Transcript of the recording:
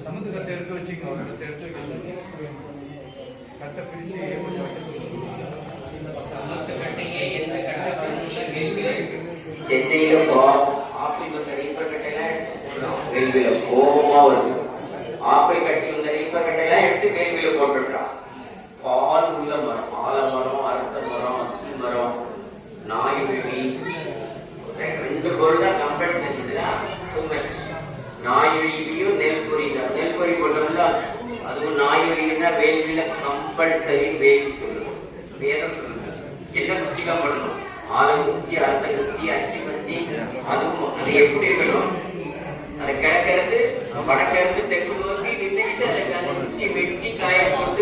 சமுத்திர கட்டை எடுத்து வச்சுக்கோங்க. எடுத்து கட்டை பிரிச்சு கோபமா வருது. ஆப்பை கட்டி இந்த ரீப்பர் கட்டையெல்லாம் எடுத்து கேள்வியில போட்டுட்டான். பால் உள்ள மரம், ஆலமரம், அரச மரம், அத்தி மரம், நாய் விழி, 2 பொருள் தான் கம்பேர் செஞ்சதுன்னா நாய் விழியும் நெல்பொறி தான். நெல்பொறி போட்டோம்னா அதுவும் நாய் விழின்னா வேள்வியில கம்பல்சரி வேலி சொல்லணும், வேதம் சொல்லணும். என்ன குச்சிதான் பண்ணணும்? ஆலம் குச்சி, அரச குச்சி, அச்சு குச்சி. அதுவும் அது எப்படி இருக்கணும்? அதை கிழக்கிறது, வடக்கிறது, தெற்கு நோக்கி நின்றுட்டு அதை குச்சி வெட்டி காய போட்டு